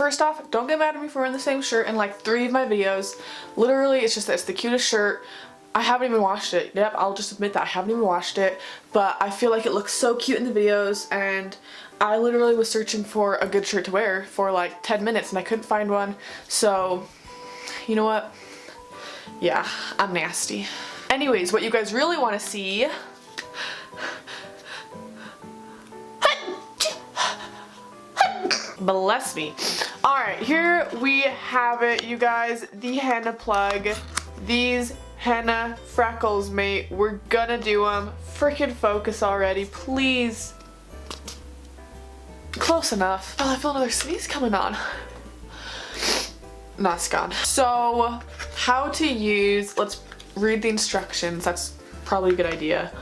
first off, don't get mad at me for wearing the same shirt in like 3 of my videos. Literally, it's just that it's the cutest shirt. I haven't even washed it. Yep, I'll just admit that I haven't even washed it, but I feel like it looks so cute in the videos, and I literally was searching for a good shirt to wear for like 10 minutes and I couldn't find one. So, you know what? Yeah, I'm nasty. Anyways, what you guys really want to see bless me. Alright, here we have it, you guys. The henna plug. These Henna Freckles, mate. We're gonna do them. Freaking focus already, please. Close enough. Oh, I feel another sneeze coming on. No, it's gone. So, how to use, let's read the instructions. That's probably a good idea.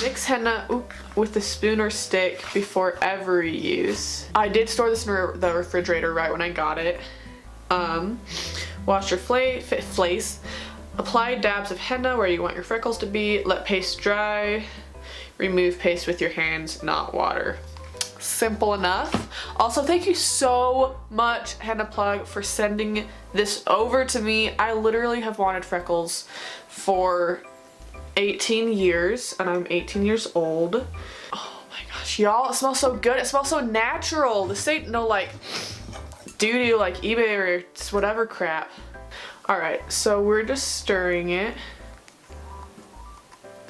Mix henna with a spoon or stick before every use. I did store this in the refrigerator right when I got it. Wash your face. Apply dabs of henna where you want your freckles to be. Let paste dry. Remove paste with your hands, not water. Simple enough. Also, thank you so much, Henna Plug, for sending this over to me. I literally have wanted freckles for 18 years, and I'm 18 years old. Oh my gosh, y'all, it smells so good. It smells so natural. This ain't no like doo-doo like eBay or whatever crap. Alright, so we're just stirring it.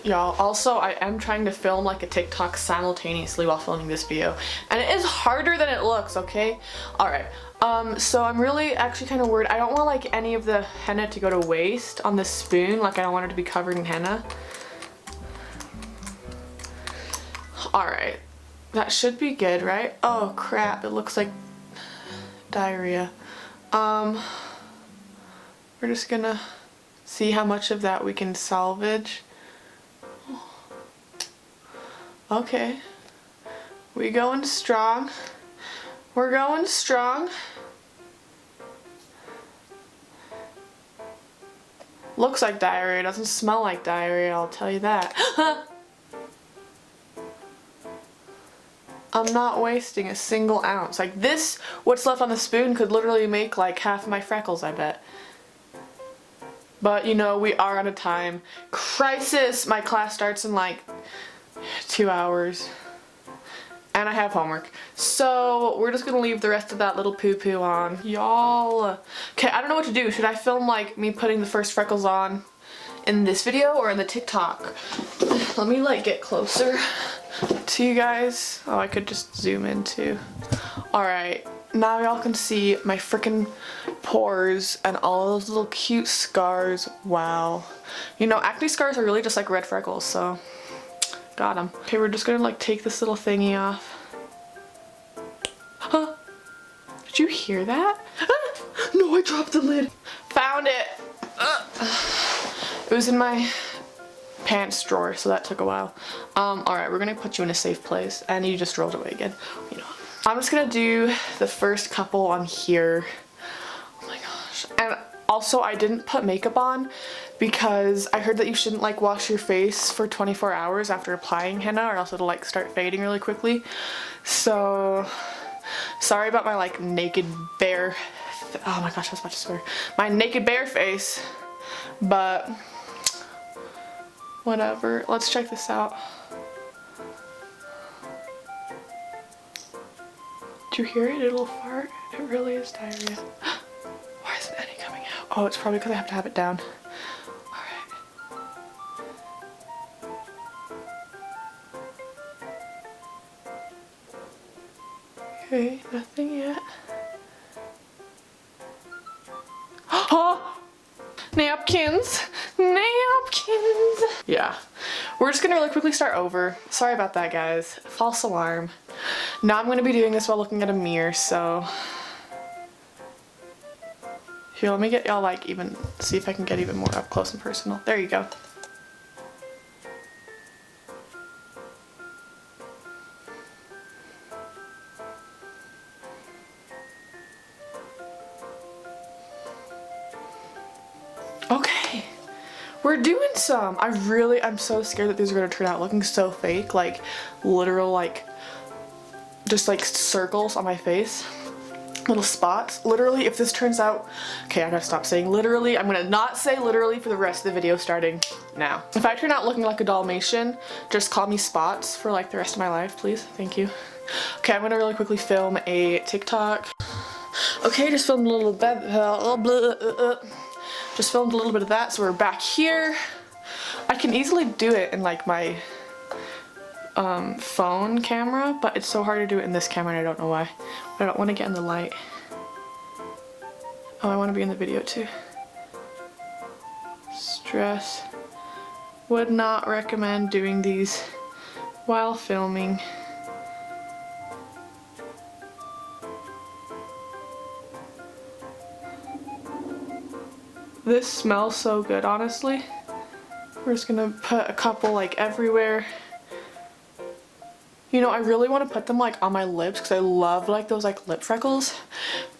Y'all, also I am trying to film like a TikTok simultaneously while filming this video, and it is harder than it looks, okay? Alright, so I'm really actually kind of worried. I don't want like any of the henna to go to waste on this spoon. Like, I don't want it to be covered in henna. Alright, that should be good, right? Oh crap, it looks like diarrhea. We're just gonna see how much of that we can salvage. Okay, we going strong. We're going strong. Looks like diarrhea, doesn't smell like diarrhea, I'll tell you that. I'm not wasting a single ounce. Like this, what's left on the spoon could literally make like half of my freckles, I bet. But you know, we are out of time. Crisis! My class starts in like 2 hours. And I have homework. So we're just gonna leave the rest of that little poo-poo on. Y'all. Okay, I don't know what to do. Should I film like me putting the first freckles on in this video or in the TikTok? Let me like get closer to you guys. Oh, I could just zoom in too. Alright, now y'all can see my freaking pores and all those little cute scars. Wow. You know, acne scars are really just like red freckles, so got them. Okay, we're just gonna like take this little thingy off. Huh? Did you hear that? Ah! No, I dropped the lid. Found it. It was in my pants drawer, so that took a while. Alright, we're gonna put you in a safe place, and you just rolled away again. You know, I'm just gonna do the first couple on here. Oh my gosh. And also, I didn't put makeup on because I heard that you shouldn't like wash your face for 24 hours after applying henna, or else it'll like start fading really quickly. So sorry about my like naked bare, oh my gosh, I was about to swear, my naked bare face, but whatever. Let's check this out. Did you hear it? A little fart? It really is diarrhea. Why isn't any coming out? Oh, it's probably because I have to have it down. Alright. Okay, nothing yet. Oh! Napkins! Napkins! Yeah. We're just gonna really quickly start over. Sorry about that, guys. False alarm. Now I'm gonna be doing this while looking at a mirror, so here, let me get y'all like even, see if I can get even more up close and personal. There you go. Okay, we're doing some. I'm so scared that these are gonna turn out looking so fake, like literal like just like circles on my face. little spots. Literally, if this turns out, okay, I gotta stop saying literally. I'm gonna not say literally for the rest of the video starting now. If I turn out looking like a Dalmatian, just call me Spots for like the rest of my life, please. Thank you. Okay, I'm gonna really quickly film a TikTok. Okay, just filmed a little bit, just filmed a little bit of that, so we're back here. I can easily do it in like my phone camera, but it's so hard to do it in this camera and I don't know why. But I don't want to get in the light. Oh, I want to be in the video too. Stress. Would not recommend doing these while filming. This smells so good, honestly. We're just gonna put a couple like everywhere. You know, I really want to put them like on my lips because I love like those like lip freckles,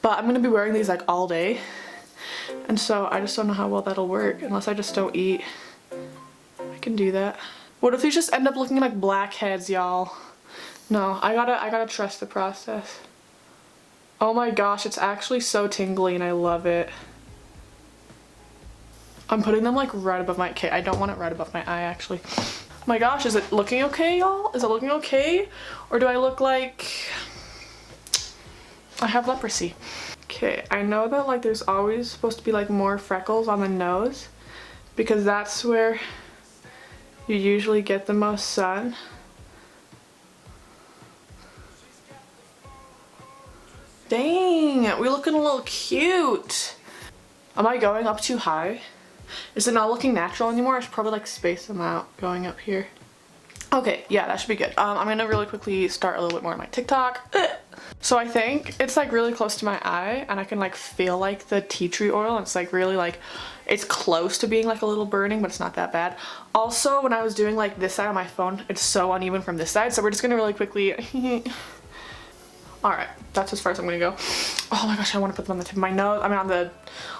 but I'm gonna be wearing these like all day, and so I just don't know how well that'll work unless I just don't eat. I can do that. What if these just end up looking like blackheads, y'all? No, I gotta trust the process. Oh my gosh, it's actually so tingly and I love it. I'm putting them like right above my, okay, I don't want it right above my eye actually. Oh my gosh, is it looking okay, y'all? Is it looking okay? Or do I look like I have leprosy? Okay, I know that like there's always supposed to be like more freckles on the nose because that's where you usually get the most sun. Dang, we're looking a little cute. Am I going up too high? Is it not looking natural anymore? I should probably like space them out going up here. Okay, yeah, that should be good. I'm gonna really quickly start a little bit more on my TikTok. So I think it's like really close to my eye and I can like feel like the tea tree oil. And it's like really like, it's close to being like a little burning, but it's not that bad. Also, when I was doing like this side on my phone, it's so uneven from this side. So we're just gonna really quickly, all right, that's as far as I'm gonna go. Oh my gosh, I wanna put them on the tip of my nose. I mean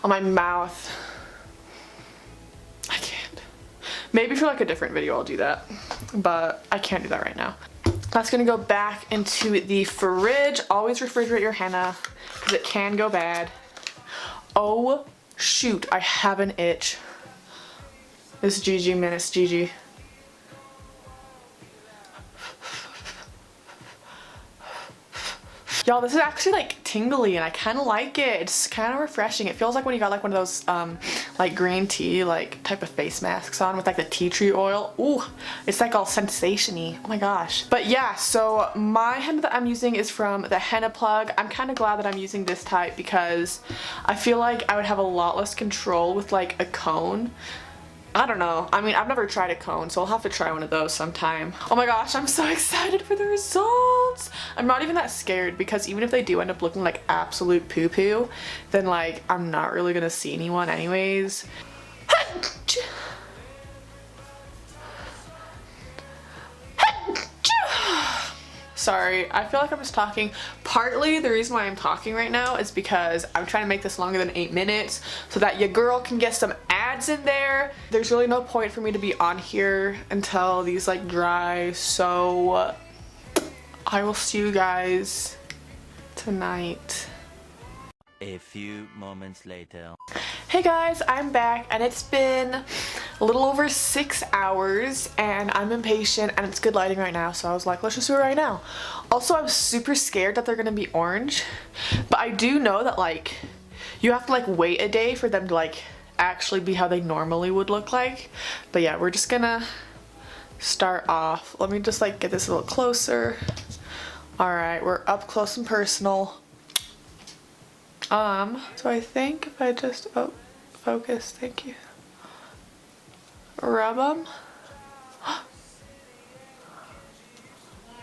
on my mouth. Maybe for like a different video I'll do that, but I can't do that right now. That's gonna go back into the fridge. Always refrigerate your henna because it can go bad. Oh shoot, I have an itch. It's GG, man, it's GG. Y'all, this is actually like tingly and I kind of like it. It's kind of refreshing. It feels like when you got like one of those like green tea like type of face masks on with like the tea tree oil. Ooh, it's like all sensation-y. Oh my gosh. But yeah, so my henna that I'm using is from the Henna Plug. I'm kind of glad that I'm using this type because I feel like I would have a lot less control with like a cone. I don't know. I mean, I've never tried a cone, so I'll have to try one of those sometime. Oh my gosh, I'm so excited for the results. I'm not even that scared because even if they do end up looking like absolute poo-poo, then like I'm not really gonna see anyone anyways. Sorry, I feel like I'm just talking. Partly the reason why I'm talking right now is because I'm trying to make this longer than 8 minutes so that your girl can get some ads in there. There's really no point for me to be on here until these like dry, so I will see you guys tonight. A few moments later. Hey guys, I'm back and it's been a little over 6 hours and I'm impatient and it's good lighting right now, so I was like, let's just do it right now. Also, I'm super scared that they're gonna be orange, but I do know that like you have to like wait a day for them to like actually be how they normally would look like. But yeah, we're just gonna start off. Let me just like get this a little closer. Alright, we're up close and personal. So I think if I just, oh, focus, thank you. Rub them.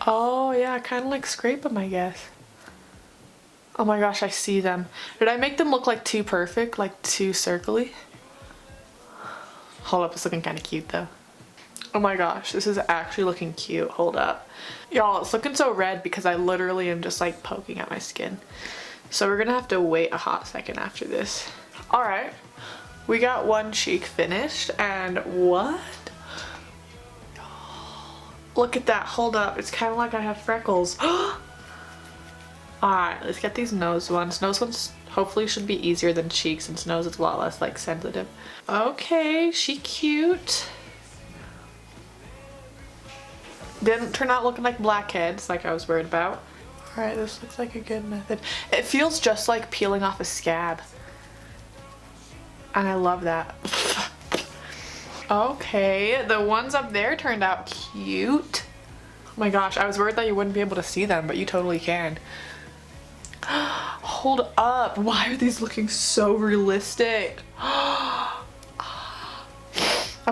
Oh yeah, kind of like scrape them, I guess. Oh my gosh, I see them. Did I make them look like too perfect, like too circly? Hold up, it's looking kind of cute though. Oh my gosh, this is actually looking cute. Hold up. Y'all, it's looking so red because I literally am just like poking at my skin. So we're gonna have to wait a hot second after this. Alright, we got one cheek finished and what? Look at that, hold up, it's kind of like I have freckles. Alright, let's get these nose ones. Nose ones hopefully should be easier than cheeks since nose is a lot less like sensitive. Okay, she cute. Didn't turn out looking like blackheads like I was worried about. Alright, this looks like a good method. It feels just like peeling off a scab. And I love that. Okay, the ones up there turned out cute. Oh my gosh, I was worried that you wouldn't be able to see them, but you totally can. Hold up, why are these looking so realistic? I'm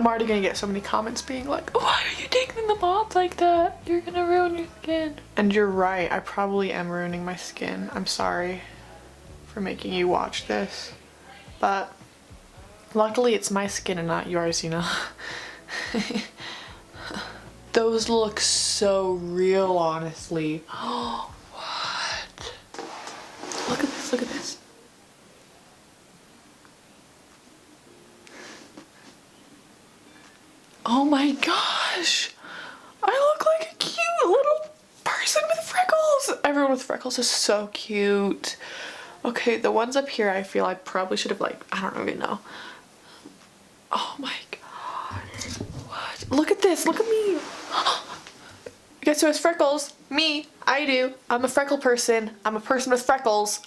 already gonna get so many comments being like, why are you taking them off like that? You're gonna ruin your skin. And you're right, I probably am ruining my skin. I'm sorry for making you watch this. But luckily it's my skin and not yours, you know? Those look so real, honestly. What? Look at this, look at this. Oh my gosh! I look like a cute little person with freckles! Everyone with freckles is so cute. Okay, the ones up here I feel I probably should have like, I don't really know. Oh my god. What? Look at this, look at me! Guess who has freckles? Me. I do. I'm a freckle person. I'm a person with freckles.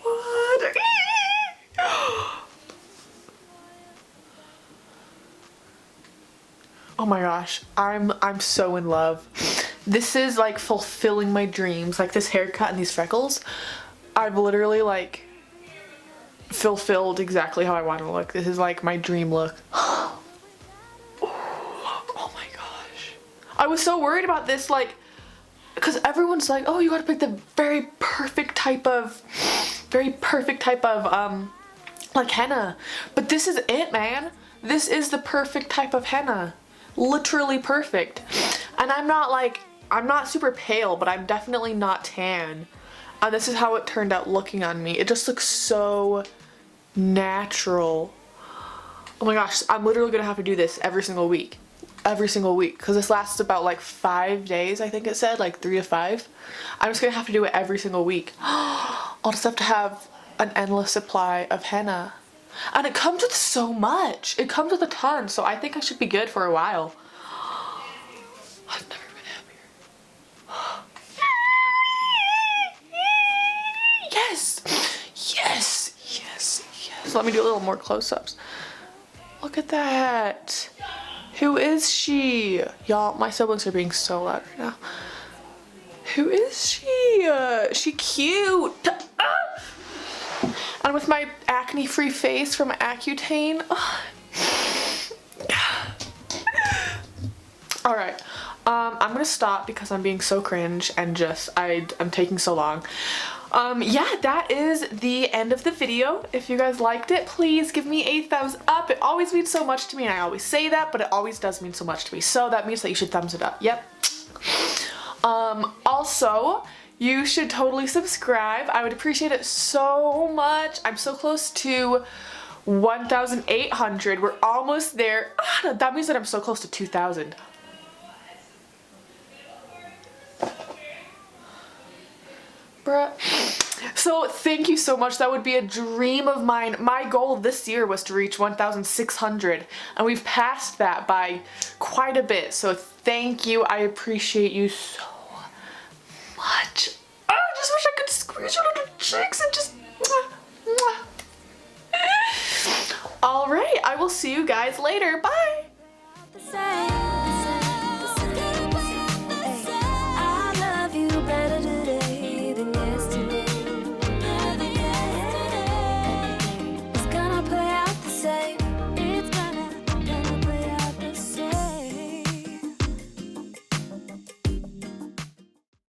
What? Oh my gosh, I'm so in love. This is like fulfilling my dreams. Like this haircut and these freckles, I've literally like fulfilled exactly how I want to look. This is like my dream look. Oh my gosh. I was so worried about this, like, because everyone's like, oh, you gotta pick the very perfect type of like henna. But this is it, man. This is the perfect type of henna. Literally perfect. And I'm not super pale, but I'm definitely not tan. And this is how it turned out looking on me. It just looks so natural. Oh my gosh, I'm literally gonna have to do this every single week. Every single week, because this lasts about like 5 days, I think it said, like 3 to 5. I'm just gonna have to do it every single week. I'll just have to have an endless supply of henna. And it comes with so much. It comes with a ton, so I think I should be good for a while. I've never been happier. Yes! Yes! Yes! Yes! Let me do a little more close-ups. Look at that! Who is she? Y'all, my siblings are being so loud right now. Who is she? She cute! And with my acne-free face from Accutane. Alright, I'm gonna stop because I'm being so cringe and just, I'm taking so long. Yeah, that is the end of the video. If you guys liked it, please give me a thumbs up. It always means so much to me, and I always say that, but it always does mean so much to me. So that means that you should thumbs it up. Yep. Also, you should totally subscribe. I would appreciate it so much. I'm so close to 1,800. We're almost there. That means that I'm so close to 2,000. Bruh. So thank you so much. That would be a dream of mine. My goal this year was to reach 1,600, and we've passed that by quite a bit. So thank you. I appreciate you so much. Oh, I just wish I could squeeze your little cheeks and just mwah, mwah. All right, I will see you guys later. Bye.